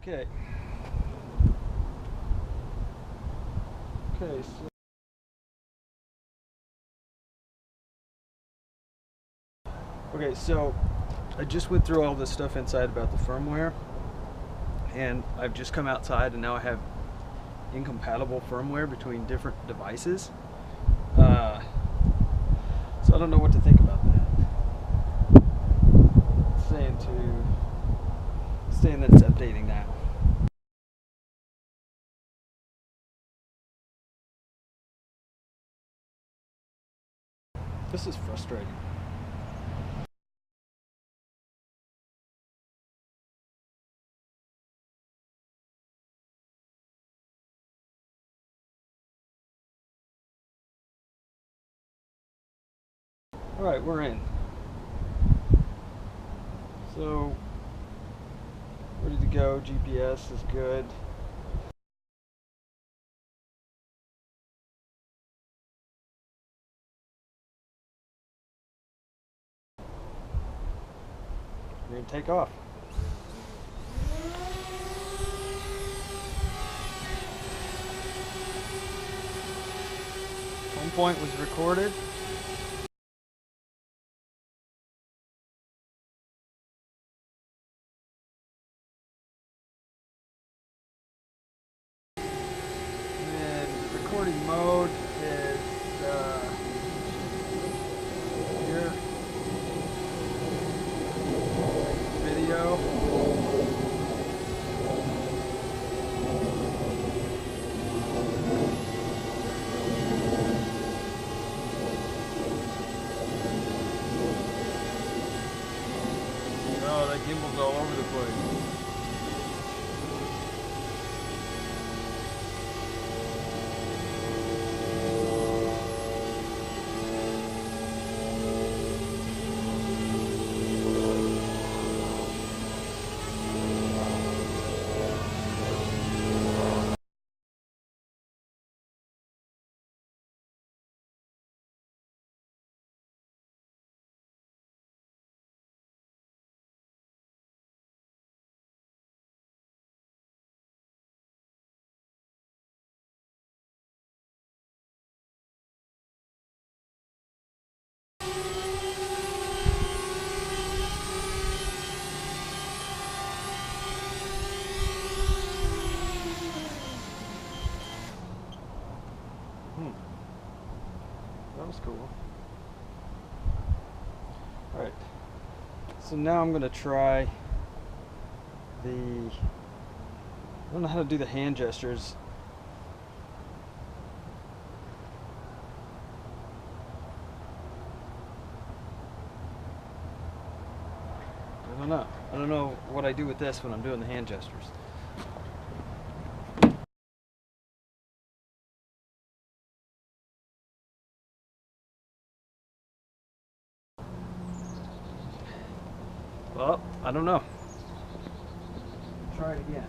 Okay. Okay, so I just went through all this stuff inside about the firmware, and I've just come outside and now I have incompatible firmware between different devices. So I don't know what to think about that. Saying that it's updating now. This is frustrating. Alright, we're in. So, ready to go. GPS is good. We're going to take off. One point was recorded. And recording mode is here. Video. Oh, that gimbal's all over the place. That was cool. Alright, so now I'm going to try I don't know how to do the hand gestures. I don't know what I do with this when I'm doing the hand gestures. Well, I don't know. Try it again.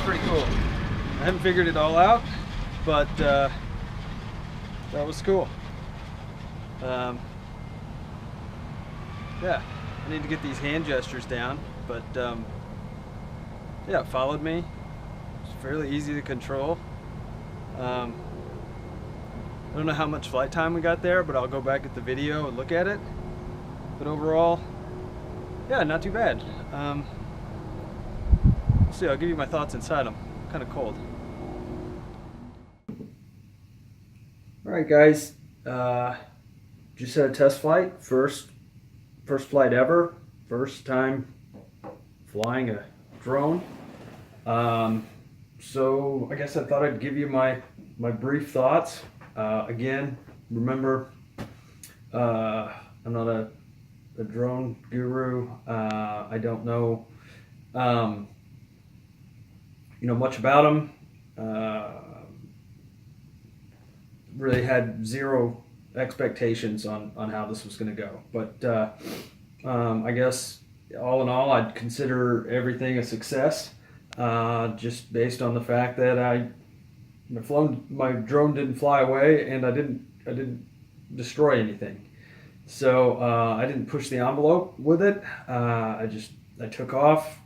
pretty cool. I haven't figured it all out, but that was cool. Yeah, I need to get these hand gestures down, but yeah, it followed me. It's fairly easy to control. I don't know how much flight time we got there, but I'll go back at the video and look at it. But overall, yeah, not too bad. Let's see, I'll give you my thoughts inside them. Kind of cold. Alright guys, just had a test flight, first flight ever, first time flying a drone. So I guess I thought I'd give you my brief thoughts. Again, remember, I'm not a drone guru. I don't know, much about them. Really had zero expectations on how this was going to go. But I guess all in all, I'd consider everything a success, just based on the fact that my drone didn't fly away and I didn't destroy anything. So I didn't push the envelope with it. I took off.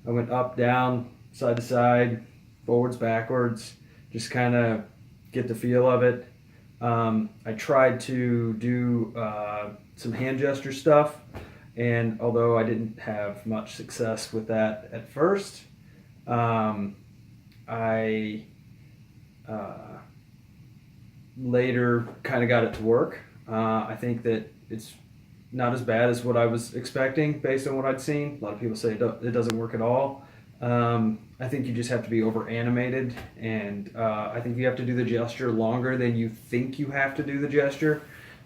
I went up, down, side to side, forwards, backwards, just kind of get the feel of it. I tried to do some hand gesture stuff, and although I didn't have much success with that at first, I later kind of got it to work. I think that it's not as bad as what I was expecting based on what I'd seen. A lot of people say it doesn't work at all. I think you just have to be over animated, and I think you have to do the gesture longer than you think you have to do the gesture.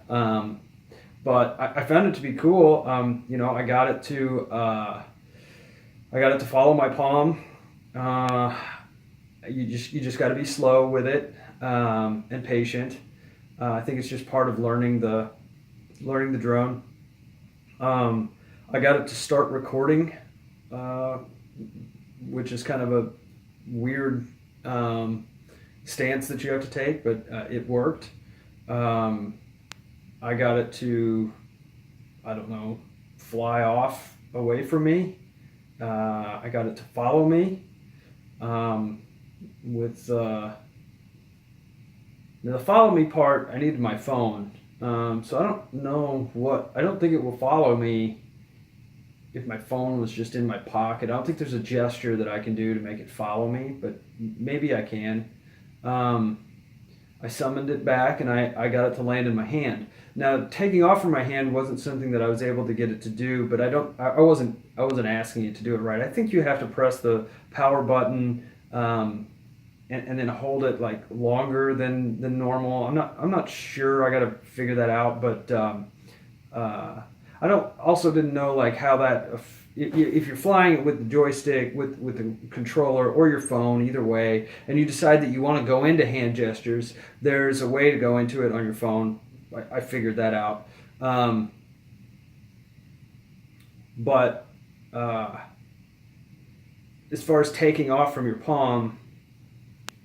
But I found it to be cool. I got it to follow my palm. You just got to be slow with it, and patient. I think it's just part of learning the drone. I got it to start recording, which is kind of a weird stance that you have to take, but it worked. I got it to, fly off away from me. I got it to follow me. With the follow me part, I needed my phone. So I don't think it will follow me if my phone was just in my pocket. I don't think there's a gesture that I can do to make it follow me, but maybe I can. I summoned it back and I got it to land in my hand. Now, taking off from my hand wasn't something that I was able to get it to do, but I wasn't asking it to do it right. I think you have to press the power button and then hold it like longer than normal. I'm not sure. I got to figure that out, but I didn't know like how that, if you're flying it with the joystick, with the controller or your phone, either way, and you decide that you want to go into hand gestures, there's a way to go into it on your phone. I figured that out. But as far as taking off from your palm,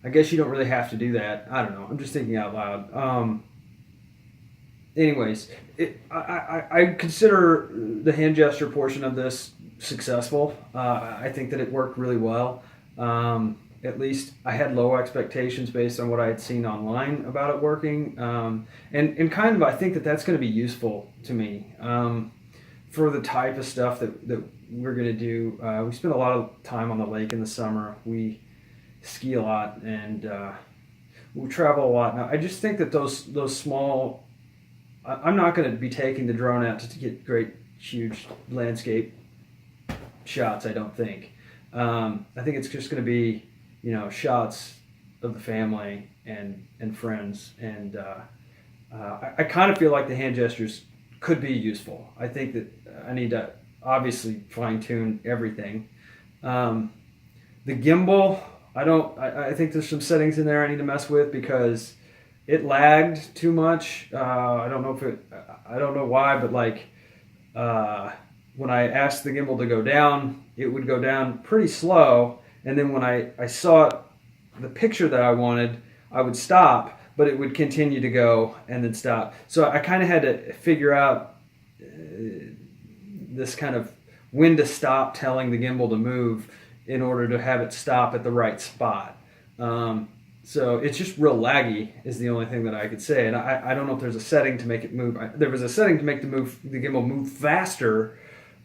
I guess you don't really have to do that. I don't know. I'm just thinking out loud. Anyways, I consider the hand gesture portion of this successful. I think that it worked really well. At least I had low expectations based on what I had seen online about it working. And kind of I think that that's going to be useful to me for the type of stuff that we're going to do. We spend a lot of time on the lake in the summer. We ski a lot and we travel a lot. Now, I just think that those small... I'm not going to be taking the drone out to get great, huge landscape shots, I don't think. I think it's just going to be, shots of the family and friends. And I kind of feel like the hand gestures could be useful. I think that I need to obviously fine-tune everything. The gimbal, I think there's some settings in there I need to mess with because it lagged too much. I don't know why, but when I asked the gimbal to go down, it would go down pretty slow, and then when I saw the picture that I wanted, I would stop, but it would continue to go and then stop. So I kind of had to figure out this kind of when to stop telling the gimbal to move in order to have it stop at the right spot. So it's just real laggy is the only thing that I could say. And I don't know if there's a setting to make it move. There was a setting to make the gimbal move faster,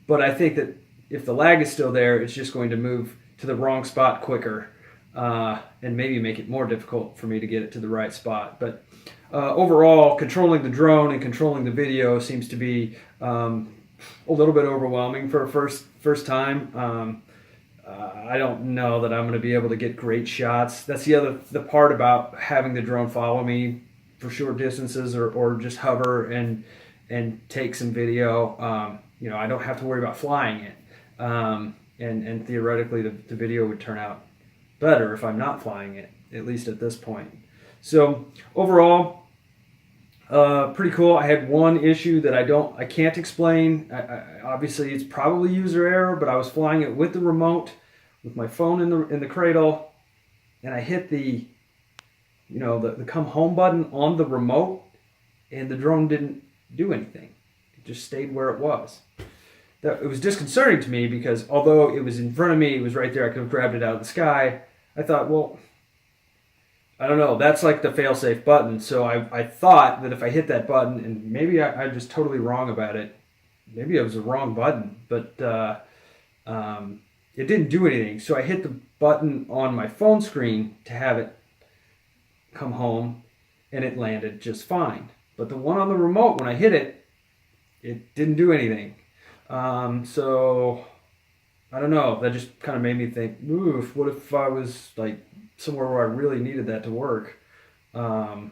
but I think that if the lag is still there, it's just going to move to the wrong spot quicker, and maybe make it more difficult for me to get it to the right spot. But overall, controlling the drone and controlling the video seems to be a little bit overwhelming for a first time. I don't know that I'm going to be able to get great shots. That's the part about having the drone follow me for short distances or just hover and take some video. I don't have to worry about flying it. And theoretically the video would turn out better if I'm not flying it, at least at this point. So overall, pretty cool. I had one issue that I can't explain. Obviously it's probably user error, but I was flying it with the remote, with my phone in the cradle, and I hit the come home button on the remote, and the drone didn't do anything. It just stayed where it was. It was disconcerting to me because although it was in front of me, it was right there, I could have grabbed it out of the sky. I thought, well, I don't know, that's like the fail-safe button. So I thought that if I hit that button, and maybe I'm just totally wrong about it, maybe it was the wrong button, but it didn't do anything. So I hit the button on my phone screen to have it come home, and it landed just fine. But the one on the remote, when I hit it, it didn't do anything. So I don't know, that just kind of made me think, oof, what if I was like somewhere where I really needed that to work? I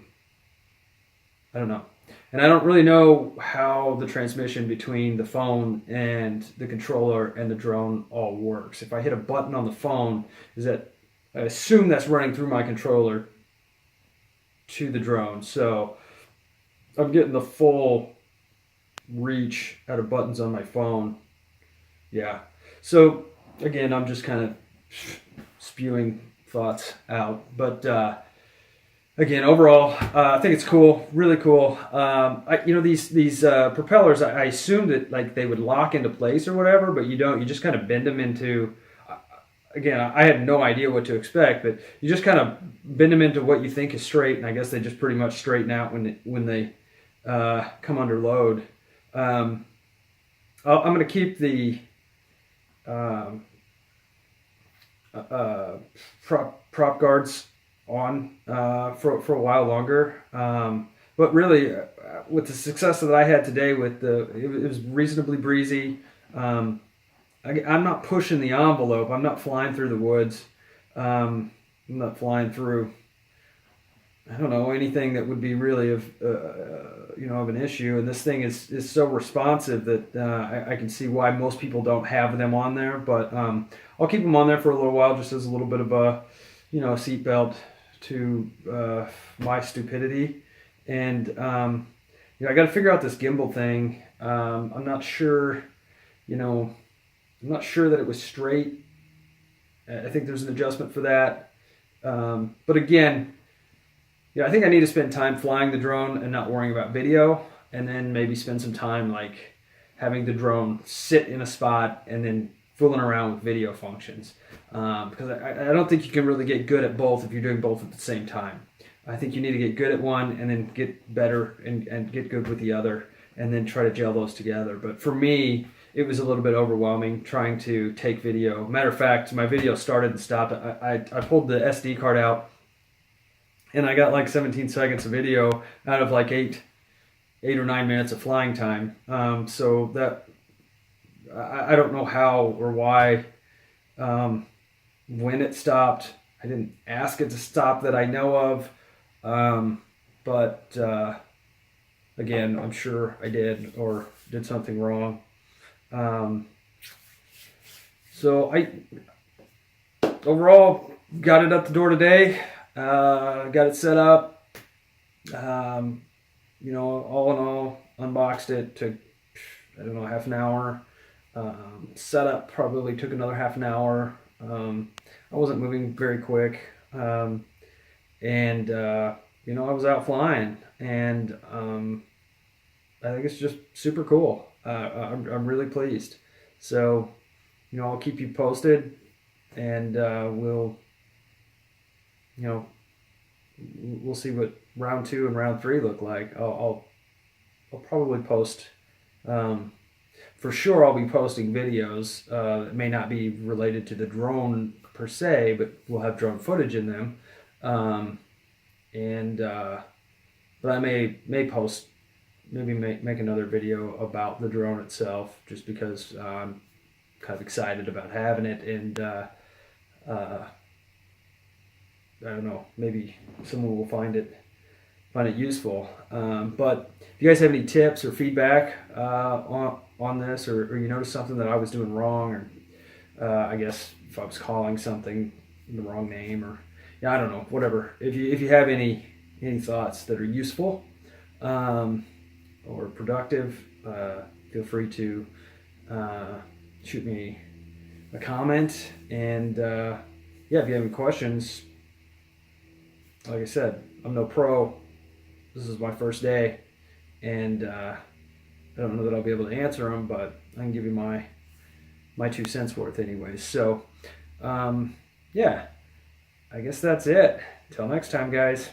don't know. And I don't really know how the transmission between the phone and the controller and the drone all works. If I hit a button on the phone, I assume that's running through my controller to the drone. So I'm getting the full reach out of buttons on my phone. Yeah. So again, I'm just kind of spewing thoughts out. But again, overall, I think it's cool, really cool. These propellers, I assumed that like they would lock into place or whatever, but you don't. You just kind of bend them into. Again, I had no idea what to expect, but you just kind of bend them into what you think is straight, and I guess they just pretty much straighten out when they come under load. I'm going to keep the prop guards on for a while longer, but really with the success that I had today it was reasonably breezy. I'm not pushing the envelope. I'm not flying through the woods. I'm not flying through, I don't know, anything that would be really of an issue. And this thing is so responsive that I can see why most people don't have them on there. But I'll keep them on there for a little while, just as a little bit of a seatbelt to my stupidity. And I got to figure out this gimbal thing. I'm not sure. I'm not sure that it was straight. I think there's an adjustment for that. But again, I think I need to spend time flying the drone and not worrying about video, and then maybe spend some time like having the drone sit in a spot and then fooling around with video functions. Because I don't think you can really get good at both if you're doing both at the same time. I think you need to get good at one and then get better and get good with the other, and then try to gel those together. But for me, it was a little bit overwhelming trying to take video. Matter of fact, my video started and stopped. I pulled the SD card out, and I got like 17 seconds of video out of like 8 or 9 minutes of flying time. So that I don't know how or why, when it stopped. I didn't ask it to stop that I know of. But again, I'm sure I did or did something wrong. So I overall got it up the door today. Got it set up. All in all, unboxed it. Took, I don't know, half an hour. Setup probably took another half an hour. I wasn't moving very quick, and you know, I was out flying, and I think it's just super cool. I'm really pleased. So, you know, I'll keep you posted, and you know, we'll see what round 2 and round 3 look like. I'll probably post. For sure, I'll be posting videos that may not be related to the drone per se, but we'll have drone footage in them. And but I may post, maybe make another video about the drone itself, just because I'm kind of excited about having it, and I don't know, maybe someone will find it useful. But if you guys have any tips or feedback on this, or you notice something that I was doing wrong, or I guess if I was calling something the wrong name, or yeah, I don't know, whatever. If you have any thoughts that are useful or productive, feel free to shoot me a comment. And yeah, if you have any questions, like I said, I'm no pro. This is my first day, and I don't know that I'll be able to answer them, but I can give you my 2 cents worth anyways. So yeah, I guess that's it. Till next time, guys.